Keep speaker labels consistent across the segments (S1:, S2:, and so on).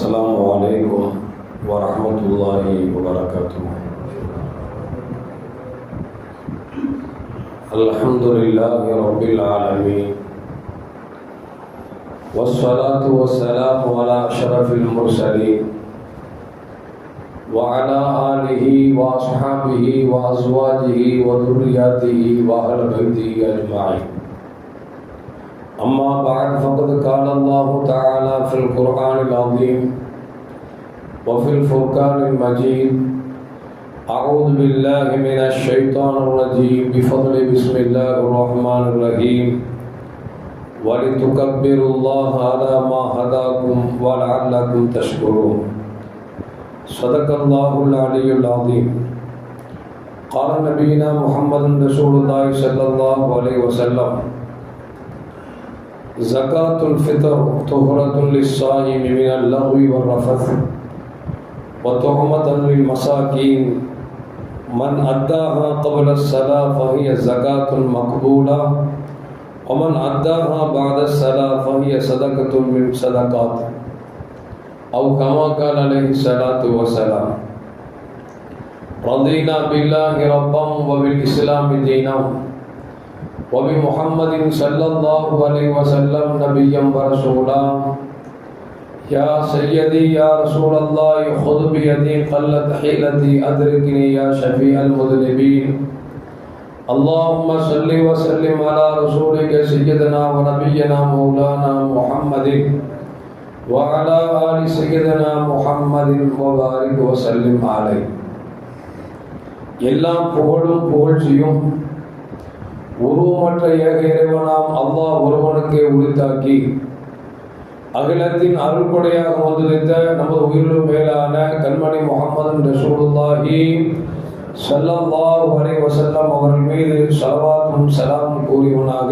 S1: السلام عليكم ورحمة الله وبركاته. الحمد لله رب العالمين، والصلاة والسلام على أشرف المرسلين وعلى آله وأصحابه وأزواجه وذرياته وأهل بيته أجمعين. أما بعد، فقد قال الله تعالى في القرآن العظيم وفي الفرقان المجيد: أعوذ بالله من الشيطان الرجيم، بفضل بسم الله الرحمن الرحيم، ولتكبروا الله على ما هداكم ولعلكم تشكرون. صدق الله العلي العظيم. قال نبينا محمد رسول الله صلى الله عليه وسلم: زكاة الفطر طهرة للصائم من اللغو والرفث وطعمة للمساكين، من أداها قبل الصلاة فهي زكاة مقبولة، ومن أداها بعد الصلاة فهي صدقة من صدقات، أو كما قال عليه الصلاة والسلام. رضينا بالله ربا وبالإسلام دينا وبمحمد صلى الله عليه وسلم نبيا ورسولا. يا سيدي يا رسول الله، خذ بيدي قلت حيلتي، أدركني يا شفيع المذنبين. اللهم صل وسلم على رسولك سيدنا ونبينا مولانا محمد وعلى آل سيدنا محمد وبارك وسلم عليه. எல்லாம் புகழும் புகழ்ச்சியும் உருவமற்ற ஏக இறைவனாம் அல்லாஹ் ஒருவனுக்கே உரித்தாக்கி அகிலத்தின் அருள்கொடையாக வந்துரைத்த நமது உயிரிலும் மேலான கண்மணி முஹம்மது ரசூலுல்லாஹி ஸல்லல்லாஹு அலைஹி வஸல்லம் அவர்கள் மீது ஸலவாத்தும் ஸலாமும் கூறியவனாக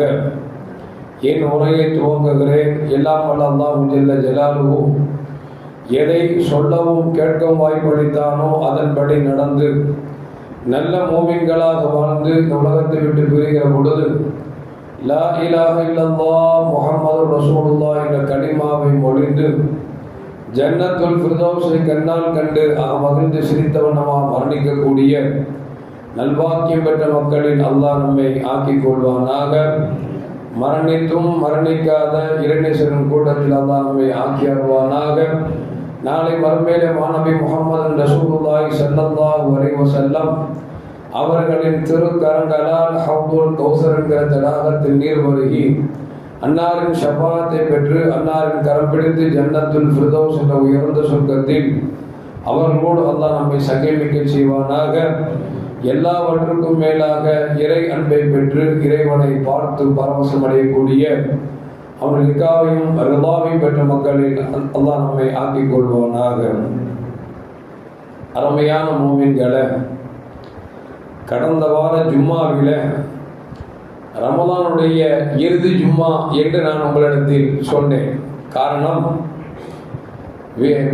S1: என் உரையை துவங்குகிறேன். எல்லாம் வல்ல அல்லாஹ் ஜல்ல ஜலாலுஹு எதை சொல்லவும் கேட்கவும் வாய்ப்பளித்தானோ அதன்படி நடந்து நல்ல மூமின்களாக வாழ்ந்து இந்த உலகத்தை விட்டு பிரிகிற பொழுது லா இலாஹ இல்லல்லாஹ் முஹம்மது ரசூலுல்லாஹ் என்ற கலிமாவை மொழிந்து ஜன்னத்துல் ஃபிர்தௌஸை கண்ணால் கண்டு மகிழ்ந்து சிரித்தவனமாக மரணிக்கக்கூடிய நல்வாக்கியம் பெற்ற மக்களில் அல்லாஹ் நம்மை ஆக்கிக் கொள்வானாக. மரணித்தும் மரணிக்காத இறைநேசரின் கூட்டத்தில் அல்லாஹ் நம்மை ஆக்கி அருள்வானாக. நாளை மறுமையிலே மாநபி முஹம்மது ரசூலுல்லாஹி ஸல்லல்லாஹு அலைஹி வஸல்லம் அவர்களின் திருக்கரங்களால் ஹவ்துல் கௌசர் என்கிற தடாகத்தில் நீர் வருகி அன்னாரின் ஷஃபாத்தை பெற்று அன்னாரின் கரம் பிடித்து ஜன்னத்துல் ஃபிர்தௌஸ் என்ற உயர்ந்த சொர்க்கத்தில் அவர்களோடு அல்லாஹ் நம்மை சங்கமிக்க செய்வானாக. எல்லாவற்றுக்கும் மேலாக இறை அன்பை பெற்று இறைவனை பார்த்து பரவசமடையக்கூடிய அவன் இக்காவையும் ரிதாவையும் பெற்ற மக்களில் அல்லாஹ் நம்மை ஆக்கிக் கொள்வானாக. அருமையான மூமின்களை, கடந்த வார ஜும்மாவில ரமலானுடைய இறுதி ஜும்மா என்று நான் உங்களிடத்தில் சொன்னேன். காரணம்,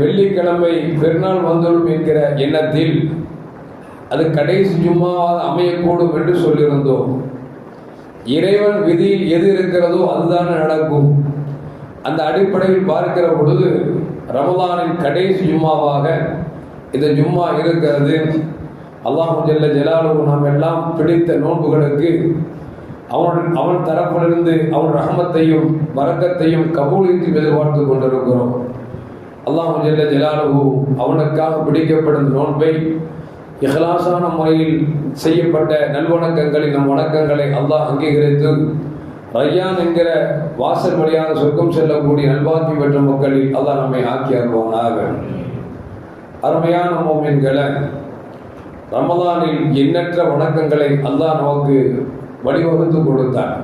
S1: வெள்ளிக்கிழமை பெருநாள் வந்துடும் என்கிற எண்ணத்தில் அது கடைசி ஜும்மாவாக அமையக்கூடும் என்று சொல்லியிருந்தோம். இறைவன் விதியில் எது இருக்கிறதோ அதுதான் நடக்கும். அந்த அடிப்படையில் பார்க்கிற பொழுது ரமலானின் கடைசி ஜும்மாவாக இந்த ஜும்மா இருக்கிறது. அல்லாஹ் ஜல்ல ஜலாலுஹு நாம் எல்லாம் பிடித்த நோன்புகளுக்கு அவன் தரப்பிலிருந்து அவன் ரஹமத்தையும் பரக்கத்தையும் கபூலியத்தையும் எதிர்பார்த்து கொண்டிருக்கிறோம். அல்லாஹ் ஜல்ல ஜலாலுஹு அவனுக்காக பிடிக்கப்படும் நோன்பை இஹ்லாஸான முறையில் செய்யப்பட்ட நல்வணக்கங்களின் நம் வணக்கங்களை அல்லாஹ் அங்கீகரித்து ரய்யான் என்கிற வாசல் வழியாக சொர்க்கம் செல்லக்கூடிய நல்வாக்கியம் பெற்ற மக்களில் அல்லாஹ் நம்மை ஆக்கி அருள்வானாக. அருமையான மூமின்களை, ரமலானில் எண்ணற்ற வணக்கங்களை அல்லாஹ் நமக்கு வழிவகுத்து கொடுத்தார்.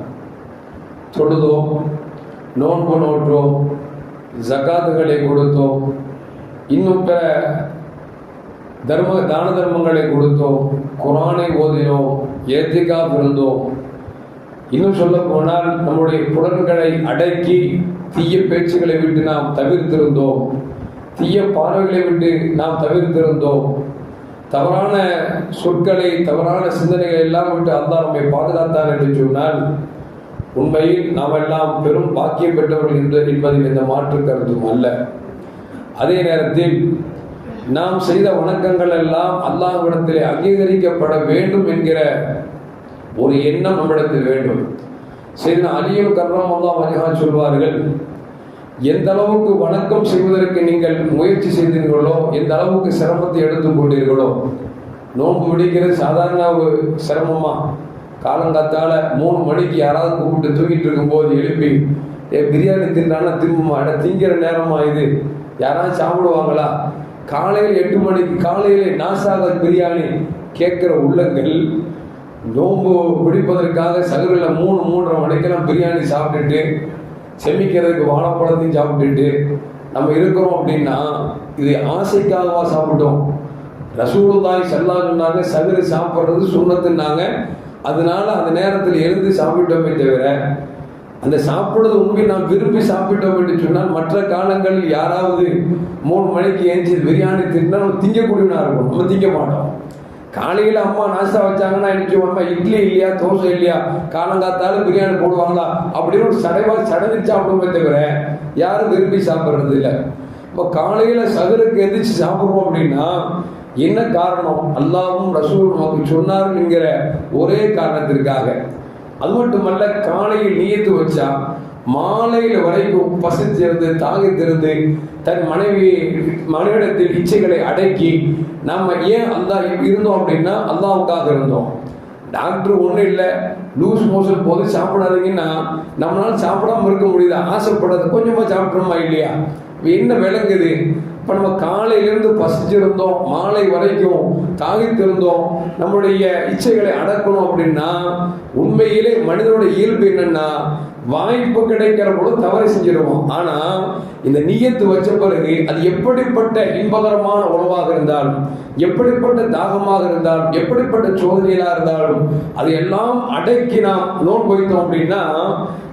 S1: தொழுதோம், நோன்பு நோற்றோம், ஜகாத்துகளை கொடுத்தோம், இன்னும் பிற தான தர்மங்களை கொடுத்தோம், குர்ஆனை ஓதினோம், ஏத்திகாஃப் இருந்தோம். இன்னும் சொல்ல போனால் நம்முடைய புலன்களை அடக்கி தீய பேச்சுகளை விட்டு நாம் தவிர்த்திருந்தோம், தீய பார்வைகளை விட்டு நாம் தவிர்த்திருந்தோம், தவறான சொற்களை தவறான சிந்தனைகளை எல்லாம் விட்டு அல்லாஹ் நம்மை பாதுகாத்தான் என்று சொன்னால் உண்மையில் நாம் எல்லாம் பெரும் பாக்கியம் பெற்றவர்கள் என்பதில் எந்த மாற்று கருத்தும் அல்ல. அதே நேரத்தில் நாம் செய்த வணக்கங்கள் எல்லாம் அல்லாஹ்விடத்திலே அங்கீகரிக்கப்பட வேண்டும் என்கிற ஒரு எண்ணம் நம்மிடத்தில் வேண்டும். சரி, அலியும் கர்ரமல்லாஹு வஜஹா சொல்வார்கள், எந்த அளவுக்கு வணக்கம் செய்வதற்கு நீங்கள் முயற்சி செய்தீர்களோ, எந்த அளவுக்கு சிரமத்தை எடுத்துக் கொண்டீர்களோ, நோன்பு பிடிக்கிறது சாதாரண ஒரு சிரமமா? காலங்காத்தால 3 மணிக்கு யாராவது கூப்பிட்டு தூங்கிட்டு இருக்கும்போது எழுப்பி பிரியாணி தின்றானா திரும்பமா திங்கிற நேரமா இது, யாராவது சாப்பிடுவாங்களா? காலையில் 8 மணிக்கு காலையிலே நாசாக பிரியாணி கேட்கிற உள்ளங்கள் நோன்பு பிடிப்பதற்காக சகரில் 3-3:30 மணிக்கெல்லாம் பிரியாணி சாப்பிட்டுட்டு செமிக்கிறதுக்கு வாழைப்பழத்தையும் சாப்பிட்டுட்டு நம்ம இருக்கிறோம் அப்படின்னா இது ஆசைக்காகவா சாப்பிட்டோம்? ரசூலுல்லாஹி ஸல்லல்லாஹு அலைஹி வஸல்லம் சகரு சாப்பிட்றது சுன்னத்துன்னாங்க. அதனால அந்த நேரத்தில் எழுந்து சாப்பிட்டோமே தவிர அந்த சாப்பிடுறது உண்மையை நாம் விரும்பி சாப்பிட்டோம் என்று சொன்னால் மற்ற காலங்களில் யாராவது 3 மணிக்கு ஏஞ்சி பிரியாணி தின்னா நம்ம திங்கக்கூடியவனா இருக்கும், நம்ம திங்க மாட்டோம். காலையில் அம்மா நாஸ்தா வச்சாங்கன்னா எனக்கு அம்மா இட்லி இல்லையா தோசை இல்லையா காலங்காத்தாலும் பிரியாணி போடுவாங்களா அப்படின்னு ஒரு சடங்கு சாப்பிடுவோமே தவிர யாரும் விரும்பி சாப்பிட்றது இல்லை. இப்போ காலையில் சகருக்கு எந்திரிச்சு சாப்பிட்றோம் அப்படின்னா என்ன காரணம்? அல்லாஹ்வும் ரசூல் நமக்கு சொன்னார்கள் என்கிற ஒரே காரணத்திற்காக. அது மட்டுமல்ல, காலையில் நியத்து வச்சா மாலையில் வரைக்கும் பசித்திருந்து தாகித்திருந்து தன் மனைவிடத்தில் இச்சைகளை அடக்கி நாம் ஏன் அல்லாஹ் இருந்தோம் அப்படின்னா அல்லாஹ்வுக்காக இருந்தோம். டாக்டர் ஒன்றும் இல்லை, லூஸ் மோஷன் போது சாப்பிடாதீங்கன்னா நம்மளால சாப்பிடாம இருக்க முடியுது, ஆசைப்படாது கொஞ்சமாக சாப்பிட்றோமா இல்லையா? என்ன விளங்குது? இப்போ நம்ம காலையிலிருந்து பசிச்சிருந்தோம், மாலை வரைக்கும் தாகித்திருந்தோம், நம்முடைய இச்சைகளை அடக்கணும் அப்படின்னா உண்மையிலே மனிதனுடைய இயல்பு என்னன்னா வாய்ப்பு கிடைக்கிற போது தவறு செஞ்சிருவோம். ஆனா இந்த நியத்து வச்ச பிறகு அது எப்படிப்பட்ட இன்பகரமான உணவாக இருந்தாலும், எப்படிப்பட்ட தாகமாக இருந்தாலும், எப்படிப்பட்ட சோதனையா இருந்தாலும் அது எல்லாம் அடக்கி நாம் நோன்பு வைத்தோம் அப்படின்னா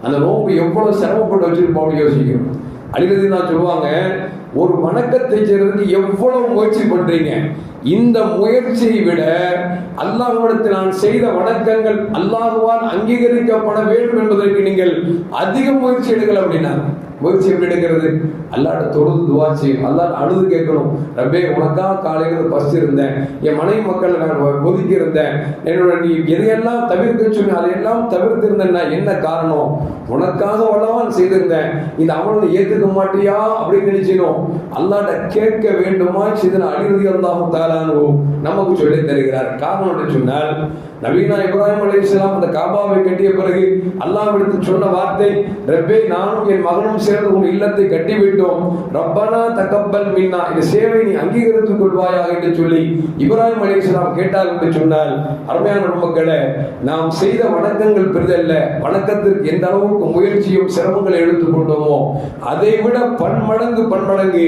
S1: அந்த நோன்பு எவ்வளவு சிரமப்பட்டு வச்சிருப்போம் யோசிக்கணும். அலிரதி நான் சொல்லுவாங்க, ஒரு வணக்கத்தை செய்யறதுக்கு எவ்வளவு முயற்சி பண்றீங்க, இந்த முயற்சியை விட அல்லாஹ்விடத்தில் நான் செய்த வணக்கங்கள் அல்லாஹ்வால் அங்கீகரிக்கப்பட வேண்டும் என்பதற்கு நீங்கள் அதிக முயற்சி எடுக்கல அப்படின்னா முயற்சி எப்படி எடுக்கிறது? அல்லாஹ்ட்ட தொழுது துவா செய்யும், அல்லாஹ் அழுது கேட்கணும், ரப்பே உனக்காக காலையிலிருந்து பசி இருந்தேன், என் மனைவி மக்கள் நான் ஒதுக்கி இருந்தேன், என்னோட நீ எதையெல்லாம் தவிர்க்க சொன்ன அதையெல்லாம் தவிர்த்திருந்தேன்னா என்ன காரணம்? உனக்காக வல்லவான் செய்திருந்தேன், இந்த அமலை ஏற்றுக்க மாட்டியா அப்படின்னு நினைச்சினோம். அல்லாஹ்ட்ட கேட்க வேண்டுமா? செய்தன அலிரதி அல்லாஹு தஆலாஹு நமக்கு சொல்லி தருகிறார். காரணம் என்று சொன்னால் நபீனா இப்ராஹிம் அலைஹிஸ்ஸலாம் அந்த காபாவை கட்டிய பிறகு அல்லாஹ்விடத்தில் சொன்ன வார்த்தை, ரப்பே நானும் என் மகனும் சேர்ந்து உன் இல்லத்தை கட்டிவிட்டோம், ரப்பனா தகப்பல் மின்னா, இந்த சேவை நீ அங்கீகரித்துக் கொள்வாயாக என்று சொல்லி இப்ராஹிம் அலைஹிஸ்ஸலாம் கேட்டார் என்று சொன்னால், அருமையான மக்களே, நாம் செய்த வணக்கங்கள் பெரிதல்ல, வணக்கத்திற்கு எந்த அளவுக்கு முயற்சியும் சிரமங்களை எடுத்துக்கொண்டோமோ அதை விட பன்மடங்கு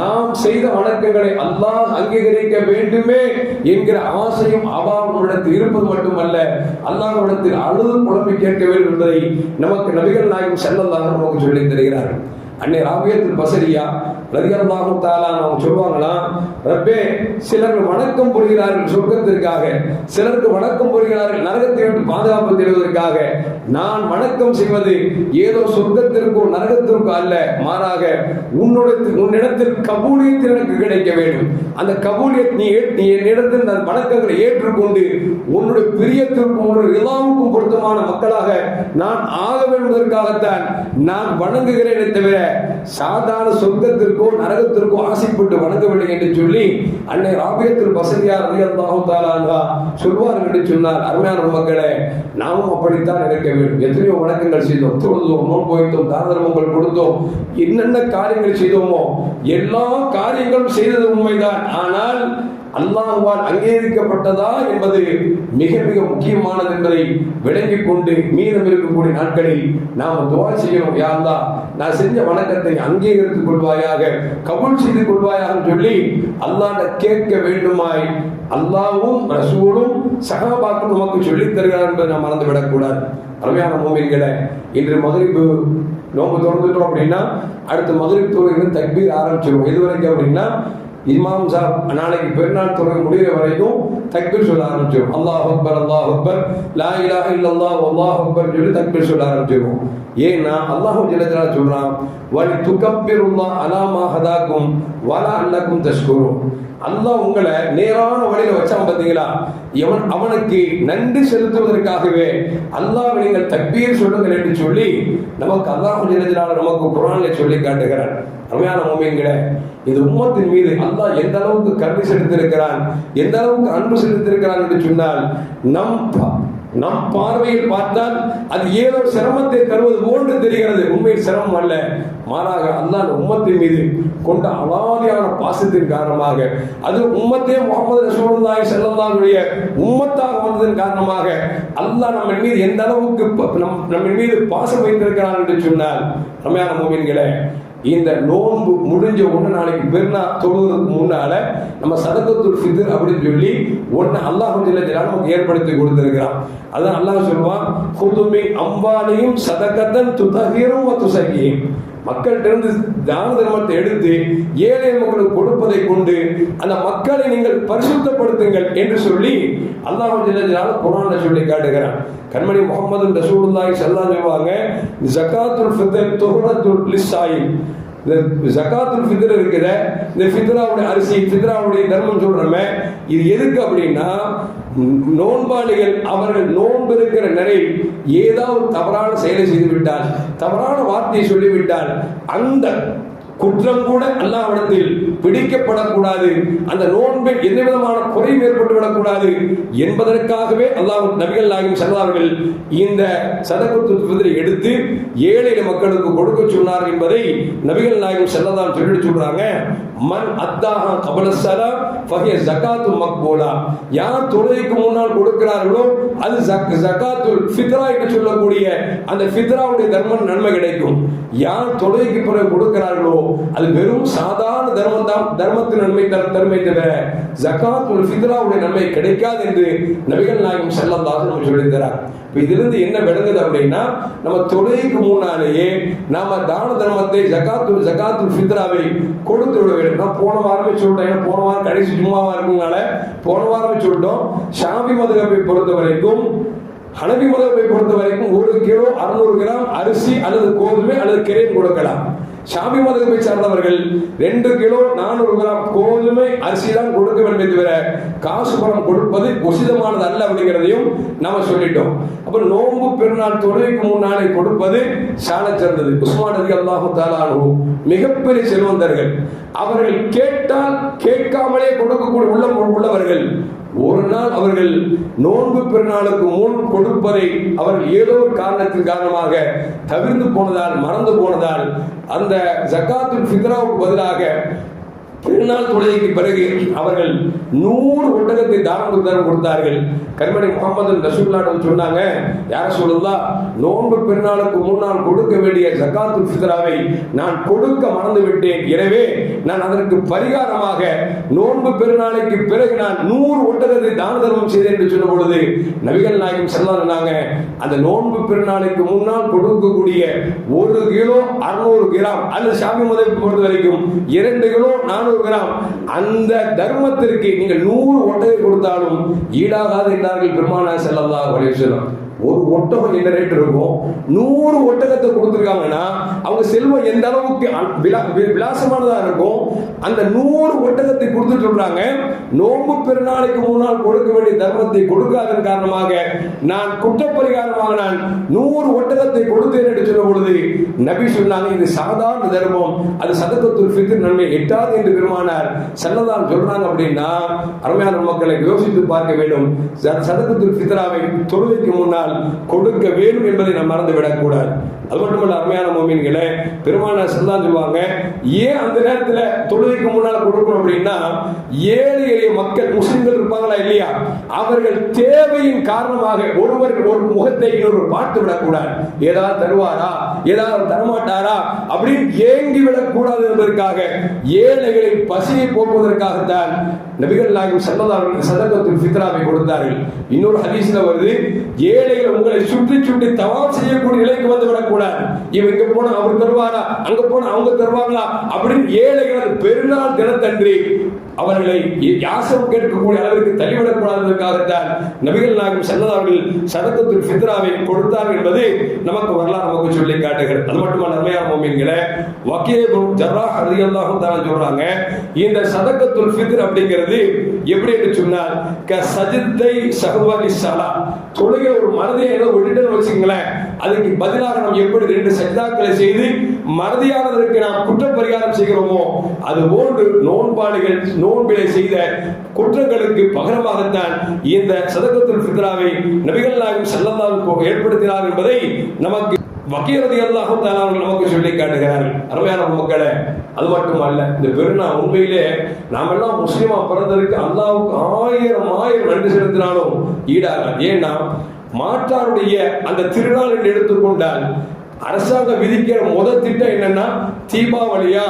S1: நாம் செய்த வணக்கங்களை அல்லாஹ் அங்கீகரிக்க வேண்டுமே என்கிற ஆசையும் அவாவிடத்தில் இருப்பது மட்டுமல்ல, அல்லாஹ்விடத்தில் அழுது புலம்பி கேட்க வேண்டும் என்பதை நமக்கு நபிகள் நாயகம் ஸல்லல்லாஹு அலைஹி வஸல்லம் நமக்கு சொல்லித் தருகிறார்கள். அன்னை ராபியத்துல் பஸரியா ரலியல்லாஹு தஆலா அவங்க சொல்வாங்களாம், ரப்பே சிலர் வணக்கம் புரிகிறார்கள் சொர்க்கத்திற்காக, சிலருக்கு வணக்கம் புரிகிறார்கள் நரகத்தை விட்டு பாதுகாப்பு தேடுவதற்காக, நான் வணக்கம் செய்வது ஏதோ சொர்க்கத்திற்கோ நரகத்திற்கோ அல்ல, மாறாக உன்னிடத்தில் கபூலியத் எனக்கு கிடைக்க வேண்டும். அந்த கபூலியத் நீ என்னிடத்தில் அந்த வணக்கங்களை ஏற்றுக்கொண்டு உன்னுடைய பிரியத்திற்கும் உன்னுடைய ரிலாவுக்கும் பொருத்தமான மக்களாக நான் ஆக வேண்டுவதற்காகத்தான் நான் வணங்குகிறேனே தவிர சாதாரண சொர்க்கத்திற்கோ நரகத்திற்கோ ஆசைப்பட்டு வணங்கவில்லை என்று சொல்லி அன்னை ராபியத்துல் பஸரியா ரலியல்லாஹு தஆலா அன்ஹா சொல்வார்கள் என்று சொன்னார். அருமையான மக்களே, நாமும் அப்படித்தான் இருக்க வேண்டும். எத்தனையோ வணக்கங்கள் செய்தோம், தொழுதோம், நோன்பு வைத்தோம், தான தர்மங்கள் கொடுத்தோம், என்னென்ன காரியங்கள் செய்தோமோ எல்லா காரியங்களும் செய்தது உண்மைதான். ஆனால் அல்லாஹ்வால் அங்கீகரிக்கப்பட்டதா என்பது மிக மிக முக்கியமானது என்பதை விளங்கிக் கொண்டு மீதம் இருக்கக்கூடிய நாட்களில் நாம் துஆ செய்யணும். யா அல்லாஹ், நான் செஞ்ச வணக்கத்தை அங்கீகரித்துக் கொள்வாயாக, கபூல் செய்து கொள்வாயாக சொல்லி அல்லாஹ்ட்ட கேட்க வேண்டுமாய் அல்லாஹ்வும் ரசூலும் சஹாபாக்களும் நமக்கு சொல்லித் தருகிறார் என்பதை நாம் மறந்து விடக்கூடாது. அருமையான மூமின்களே, இன்று மக்ரிப் நோன்பு திறந்துட்டோம் அப்படின்னா அடுத்து மக்ரிப் தொழுகைக்கு தக்பீர் ஆரம்பிச்சிருவோம். இது வரைக்கும் அப்படின்னா இமாம் சாப் நாளைக்கு பெருநாள் தொழுகை முடிகிற வரைக்கும் தக்பீர் சொல்ல ஆரம்பிச்சிடும். அல்லாஹ் அக்பர் அல்லாஹ் அக்பர் லா இலாஹ இல்லல்லாஹ் அல்லாஹ் அக்பர் சொல்லி தக்பீர் சொல்ல ஆரம்பிச்சிடும். ஏன்னா அல்லாஹ் ஜல்ல ஜலாலுஹு சொல்றான், வலி துகப்பிருல்லாஹ் அலா மா ஹதாக்கும் வலா அல்லக்கும் தஷ்குரூன். அல்லாஹ் உங்களை நேரான வழியில வச்சான் பார்த்தீங்களா, அவனுக்கு நன்றி செலுத்துவதற்காகவே அல்லாஹ் நீங்கள் தக்பீர் சொல்லுங்கள் என்று சொல்லி நமக்கு அல்லாஹ் ஜல்ல ஜலாலுஹு நமக்கு குர்ஆன்ல சொல்லி காட்டுகிறார். அருமையான முஃமின்களே, இந்த உம்மத்தின் மீது அல்லாஹ் எந்த அளவுக்கு கருணை செலுத்தியிருக்கிறான், எந்த அளவுக்கு அன்பு செலுத்தியிருக்கிறான் என்று சொன்னால், நம் பார்வையில் பார்த்தால் அது ஏதோ சிரமத்தை தருவது போன்று தெரிகிறது. உண்மையில் சிரமம் அல்ல, மாறாக அல்லாஹ் உம்மத்தின் மீது கொண்ட அலாதியான பாசத்தின் காரணமாக, அது உம்மத்தே முஹம்மது ரசூலுல்லாஹி ஸல்லல்லாஹு அலைஹி வஸல்லம் உம்மத்தாக வந்ததன் காரணமாக அல்லாஹ் நம்ம மீது எந்த அளவுக்கு நம்ம மீது பாசம் வைத்திருக்கிறான் என்று சொன்னால், ரமையான முஃமின்களே, இந்த நோன்பு முடிஞ்ச ஒன்று நாளைக்கு பெருநாள் தொழுவதற்கு முன்னால நம்ம சதகத்துல் ஃபித்ர் அப்படின்னு சொல்லி ஒன்று அல்லாஹ் ஜல்ல ஜலாலுஹு நமக்கு ஏற்படுத்தி கொடுத்திருக்கிறான். அதான் அல்லாஹ் சொல்வான், குதுமி அம்பாலியும் சதகத்தன் துதஹிரும் வ துஸக்கியும். மக்கள்கிட்ட இருந்து தான தர்மத்தை எடுத்து ஏழை மக்களுக்கு கொடுப்பதை கொண்டு அந்த மக்களை நீங்கள் பரிசுத்தப்படுத்துங்கள் என்று சொல்லி அல்லாஹ் ஜல்ல ஜலாலுஹு குர்ஆன்ல சொல்லி காட்டுகிறான். கண்மணி முஹம்மது ரசூலுல்லாஹி ஸல்லல்லாஹு அலைஹி வஸல்லம் ஜகாத்துல் ஃபித்ர் துஹ்ரத்துல் லிஸ்ஸாயிம். இந்த ஜகாத்துல் ஃபித்ர் இருக்கிற இந்த ஃபித்ராவுடைய அரிசி, ஃபித்ராவுடைய தர்மம் சொல்றோமே, இது எதுக்கு அப்படின்னா, நோன்பாளிகள் அவர்கள் நோன்பு இருக்கிற நிலையில் ஏதாவது தவறான செயலை செய்து விட்டால், தவறான வார்த்தையை சொல்லிவிட்டால், அந்த குற்றம் கூட அல்லாஹ்விடத்தில் பிடிக்கப்படக்கூடாது, அந்த நோன்பில் எந்த விதமான குறையும் ஏற்பட்டு விடக்கூடாது என்பதற்காகவே அல்லாஹ் நபிகள் நாயகம் ஸல்லல்லாஹு அலைஹி வஸல்லம் இந்த சதகத்துல் ஃபித்ரை எடுத்து ஏழை மக்களுக்கு கொடுக்க சொன்னார் என்பதை நபிகள் நாயகம் ஸல்லல்லாஹு அலைஹி வஸல்லம் சொல்றாங்க. மன் அத்தாஹா கபல ஸலாம் ஃபஹிய ஜகாத்து மக்பூலா. யார் தொழுகைக்கு முன்னால் கொடுக்கிறார்களோ அது ஜகாத்துல் ஃபித்ரா என்று சொல்லக்கூடிய அந்த ஃபித்ராவுடைய தர்மம் நன்மை கிடைக்கும். யார் தொழுகைக்கு பிறகு கொடுக்கிறார்களோ அது வெறும் சாதாரண தர்மம் தான், தர்மத்தின் நன்மை தருமை தவிர ஜகாத்துல் ஃபித்ராவுடைய நன்மை கிடைக்காது என்று நபிகள் நாயகம் ஸல்லல்லாஹு அலைஹி வஸல்லம் சொல்லித்தரார். இதிலிருந்து என்ன விளங்குது அப்படின்னா, நம்ம தொழுகைக்கு முன்னாலேயே நாம தான தர்மத்தை ஜகாத்துல் ஃபித்ராவை கொடுத்து விட வேண்டும். நான் போன வாரமே சொல்லிட்டேன், ஏன்னா போன வாரம் கடைசி ஜும்மாவா இருக்குனால போன வாரமே சொல்லிட்டோம். ஷாஃபி மதுஹபை பொறுத்த வரைக்கும், ஹனபி மதுஹபை பொறுத்த வரைக்கும் 1 கிலோ 600 கிராம் அரிசி அல்லது கோதுமை அல்லது கிரேம் கொடுக்கலாம். ஷாஃபி மதுஹபை சார்ந்தவர்கள் 2 கிலோ 400 கிராம் கோதுமை அரிசி தான் கொடுக்க வேண்டும் தவிர காசு பணம் கொடுப்பது உசிதமானது அல்ல அப்படிங்கிறதையும் நாம சொல்லிட்டோம். அப்புறம் நோன்பு பெருநாள் தொழுகைக்கு முன்னாலே கொடுப்பது சால சிறந்தது. உஸ்மான் ரலியல்லாஹு தஆலா அன்ஹு மிகப்பெரிய செல்வந்தர்கள், அவர்கள் கேட்டால் கேட்காமலே கொடுக்கக்கூடிய உள்ளவர்கள். ஒரு நாள் அவர்கள் நோன்பு பெருநாளுக்கு முன் கொடுப்பதை அவர்கள் ஏதோ ஒரு காரணத்தின் காரணமாக தவிர்த்து போனதால், மறந்து போனதால், அந்த ஜகாத்துல் ஃபித்ராவுக்கு பதிலாக பெருநாள் தொழுகைக்கு பிறகு அவர்கள் 100 ஒட்டகத்தை தானம் கொடுத்தார்கள். கண்மணி முஹம்மது ரசூலுல்லாஹி சொன்னாங்க, யார சொல்லலாம், நோன்பு பெருநாளுக்கு முன்னால் கொடுக்க வேண்டிய ஜகாத்துல் ஃபித்ராவை நான் கொடுக்க மறந்து விட்டேன். எனவே நான் அதற்கு பரிகாரமாக நோன்பு பெருநாளுக்கு பிறகு நான் 100 ஒட்டகத்தை தான தர்மம் செய்தேன் என்று சொன்ன பொழுது நபிகள் நாயகம் ஸல்லல்லாஹு அலைஹி வஸல்லம் அந்த நோன்பு பெருநாளுக்கு முன்னால் கொடுக்கக்கூடிய 1 கிலோ 600 கிராம் அல்லது ஷாஃபி மதுஹபை பொறுத்த வரைக்கும் 2 கிலோ 400 கிராம் அந்த தர்மத்திற்கு நீங்கள் 100 ஒட்டகை கொடுத்தாலும் ஈடாகாது என்றார்கள் பெருமானார் ஸல்லல்லாஹு அலைஹி வஸல்லம். ஒரு ஒட்டகம் என்ன ரேட் இருக்கும், 100 ஒட்டகத்தை கொடுத்துருக்காங்கன்னா அவங்க செல்வம் எந்த அளவுக்கு விலாசமானதா இருக்கும். அந்த 100 ஒட்டகத்தை கொடுத்துட்டு சொல்றாங்க, நோன்பு பெருநாளுக்கு முன்னால் கொடுக்க வேண்டிய தர்மத்தை கொடுக்காதன் காரணமாக நான் குற்றப்பரிகாரமாக நான் 100 ஒட்டகத்தை கொடுத்தேன் என்று சொல்லும் பொழுது நபி சொன்னாங்க, இது சாதாரண தர்மம், அது சதகத்துல் ஃபித்ர் நன்மை எட்டாது என்று பெருமானார் ஸல்லல்லாஹு அலைஹி சொல்றாங்க. அப்படின்னா அருமையான மக்களை யோசித்து பார்க்க வேண்டும். சதகத்துல் ஃபித்ராவை தொழுகைக்கு முன்னால் கொடுக்க வேண்டும் என்பதை நாம் மறந்துவிடக் கூடாது. அது மட்டுமல்ல அருமையான முஃமின்களே, பெருமானார் ஸல்லல்லாஹு அலைஹி சொல்லுவாங்க, ஏன் அந்த நேரத்தில் தொழுகைக்கு முன்னால் கொடுக்கணும் அப்படின்னா, ஏழை எளிய மக்கள் முஸ்லிம்கள் இருப்பாங்களா இல்லையா, அவர்கள் தேவையின் காரணமாக ஒருவர் ஒரு முகத்தை இன்னொரு பார்த்து விடக்கூடாது. ஏதாவது தருவாரா, ஏதாவது தரமாட்டாரா அப்படின்னு ஏங்கி விடக்கூடாது என்பதற்காக, ஏழைகளின் பசியை போக்குவதற்காகத்தான் நபிகள் நாயகம் ஸல்லல்லாஹு அலைஹி வஸல்லம் சதகத்துல் ஃபித்ராவை கொடுத்தார்கள். இன்னொரு ஹதீஸ்ல வருது, ஏழைகள் உங்களை சுற்றி சுற்றி தவாப் செய்யக்கூடிய நிலைக்கு வந்து விடக்கூடாது. இவன் இங்க போனா அவர் தருவாரா, அங்க போனா அவங்க தருவாங்களா அப்படின்னு ஏழைகள் பெருநாள் தினத்தன்று அவர்களை யாசம் கேட்கக்கூடிய அளவிற்கு தள்ளிவிடக்கூடாததற்காகத்தான் நபிகள் நாயகம் ஸல்லல்லாஹு அலைஹி வஸல்லம் சதகத்துல் ஃபித்ராவை கொடுத்தார்கள் என்பது நமக்கு வரலாறு நமக்கு சொல்லி காட்டுகிறது. அது மட்டுமல்ல, அருமையான முஃமின்களே, வக்கீ இப்னு ஜர்ராஹ் ரலியல்லாஹு தஆலா சொல்றாங்க, இந்த சதகத்துல் ஃபித்ர் அப்படிங்கிறது எப்படி என்று சொன்னால் சஜித்தை சஹ்வலி ஸலா, தொழுகை ஒரு மறதியை ஏதோ விட்டுட்டேன்னு வச்சுங்களேன், அதுக்கு பதிலாக நாம் எப்படி 2 சஜ்தாக்களை செய்து மறதியானதற்கு நாம் குற்றப்பரிகாரம் செய்கிறோமோ அது போன்று நோன்பாளிகள் நோன்பிலை செய்த குற்றங்களுக்கு பகரமாகத்தான் இந்த சதகத்துல் ஃபித்ராவை நபிகள் நாயகம் ஸல்லல்லாஹு அலைஹி வஸல்லம் ஏற்படுத்தினார் என்பதை நமக்கு வக்கீ ரலியல்லாஹு தஆலா அவர்கள் நமக்கு சொல்லி காட்டுகிறார்கள். அருமையான மக்களே, அது மட்டுமல்ல, இந்த பெருநாள் உண்மையிலே நாம் எல்லாம் முஸ்லிமா பிறந்ததற்கு அல்லாஹ்வுக்கு ஆயிரம் நன்றி செலுத்தினாலும் ஈடாகாது. ஏன்னா மாற்றாருடைய அந்த திருநாள் என்று எடுத்துக்கொண்டால் அரசாங்கம் விதிக்கிற முதல் திட்டம் என்னன்னா, தீபாவளியா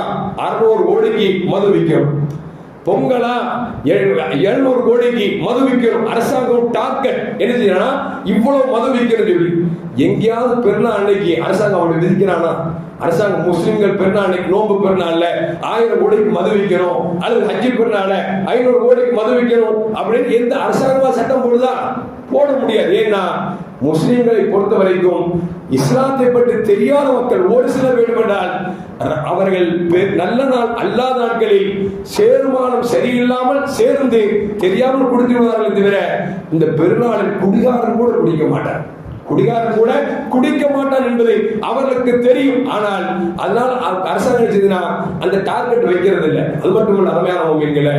S1: 600 கோடிக்கு மது விற்கிறோம், பொங்கலா 700 கோடிக்கு மது விற்கிறோம். அரசாங்கம் டார்கெட் என்ன செய்யறா, இவ்வளவு மது விற்கிறது சொல்லி. எங்கேயாவது பெருநாள் அன்னைக்கு அரசாங்கம் அப்படி விதிக்கிறானா? அரசாங்கம் முஸ்லிம்கள் பெருநாள் அன்னைக்கு நோன்பு பெருநாள்ல 1000 கோடிக்கு மது விற்கிறோம், அல்லது ஹஜ்ஜி பெருநாள்ல 500 கோடிக்கு மது விற்கிறோம் அப்படின்னு எந்த அரசாங்கமா சட்டம் போடுதா? போட முடியாது. ஏன்னா முஸ்லிம்களை பொறுத்த வரைக்கும் இஸ்லாத்தை பற்றி தெரியாத மக்கள் ஒரு சிலர் வேண்டுமென்றால் அவர்கள் நல்ல நாள் அல்லாத நாட்களில் சேருமானம் சரியில்லாமல் சேர்ந்து தெரியாமல் குடித்துவிடுவார்கள் தவிர இந்த பெருநாளில் குடிகாரன் கூட குடிக்க மாட்டார், குடிகாரன் கூட குடிக்க மாட்டான் என்பது அவர்களுக்கு தெரியும். ஆனால் அதனால் அரசாங்கம் செய்தனா அந்த டார்கெட் வைக்கிறது இல்லை. அது மட்டுமல்ல, அருமையான முஃமின்களே,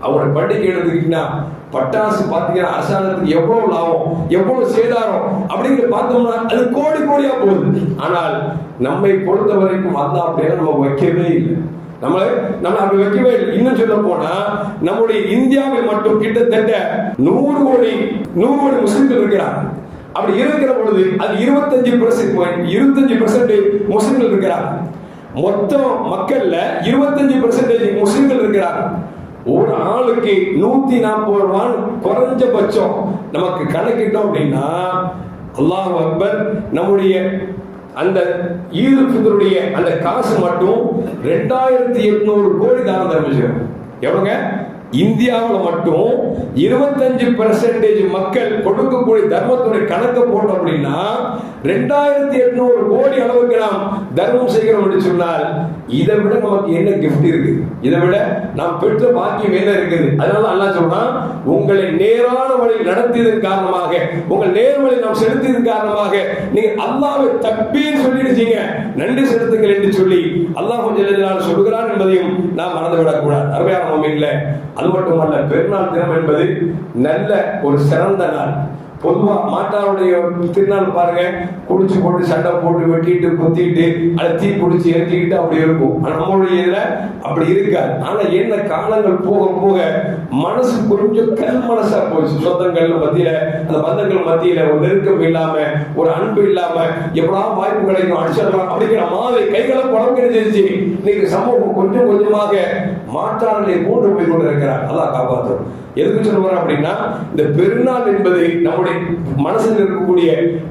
S1: அவங்களோட பண்டிகை எடுத்துக்கிட்டீங்கன்னா பட்டாசு பார்த்தீங்கன்னா அரசாங்கத்துக்கு எவ்வளவு லாபம், எவ்வளவு சேதாரம் அப்படிங்கிற பார்த்தோம்னா அது கோடி கோடியா போகுது. ஆனால் நம்மை பொறுத்த வரைக்கும் அல்லாஹ் அப்படியே நம்ம வைக்கவே இல்லை, நம்ம அப்படி வைக்கவே இல்லை. இன்னும் சொல்ல போனா நம்முடைய இந்தியாவில் மட்டும் கிட்டத்தட்ட 100 கோடி முஸ்லிம்கள் இருக்கிறாங்க. அப்படி இருக்கிற பொழுது அது 25% முஸ்லிம்கள் இருக்கிறாங்க. மொத்த மக்கள்ல 25% முஸ்லிம்கள் இருக்கிறாங்க. ஒரு ஆளுக்கு 140 ரூபாய் குறைஞ்சபட்சம் நமக்கு கணக்கிட்டோம் அப்படின்னா, அல்லாஹ் அக்பர், நம்முடைய அந்த ஈதுல் ஃபித்ருடைய அந்த காசு மட்டும் 2800 கோடி தானம் தர்மம். எவ்வளவுங்க? இந்தியாவில் மட்டும் 25% மக்கள் கொடுக்கக்கூடிய தர்மத்துடைய கணக்கு போட்டோம் அப்படின்னா 2800 கோடி அளவுக்கு நாம் தர்மம் செய்கிறோம் என்று சொன்னால் இதை விட நமக்கு என்ன கிஃப்ட் இருக்கு? இதை விட நாம் பெற்ற பாக்கியம் என்ன இருக்குது? அதனால அல்லாஹ் சொல்றான், உங்களை நேரான வழியில் நடத்தியதன் காரணமாக, உங்கள் நேர்வழி நாம் செலுத்தியதன் காரணமாக நீங்க அல்லாஹ்வை தக்பீர் சொல்லிடுச்சீங்க, நன்றி செலுத்துங்கள் என்று சொல்லி அல்லாஹ் ஜல்ல ஜலாலுஹு சொல்கிறான் என்பதையும் நாம் மறந்துவிடக் கூடாது. அருமையான முஃமின்களே, அது மட்டுமல்ல, பெருநாள் தினம் என்பது நல்ல ஒரு சிறந்த நாள். பொதுவா மாட்டாருடைய திருநாள் பாருங்க, குடிச்சு போட்டு சண்டை போட்டு வெட்டிட்டு குத்திட்டு அதை தீ குடிச்சு ஏற்றிக்கிட்டு அப்படி இருக்கும். ஆனா நம்மளுடைய இதுல அப்படி இருக்காது. ஆனா என்ன, காலங்கள் போக போக மனசு கொஞ்சம் கல் மனசா போச்சு. சொந்தங்கள் மத்தியில, அந்த பந்தங்கள் மத்தியில ஒரு நெருக்கம் இல்லாம, ஒரு அன்பு இல்லாம, எப்படா வாய்ப்பு கிடைக்கும் அடிச்சிடலாம் அப்படிங்கிற மாதிரி கைகளை குழம்பு கிடைச்சிருச்சு. இன்னைக்கு சமூகம் கொஞ்சம் கொஞ்சமாக மாற்றாளர்களை போன்று போய் கொண்டு இருக்கிறார். அல்லாஹ் காப்பாற்றும். எதுக்கு சொல்லுவார் அப்படின்னா, இந்த பெருநாள் என்பது நம்முடைய மனசில் இருக்கக்கூடிய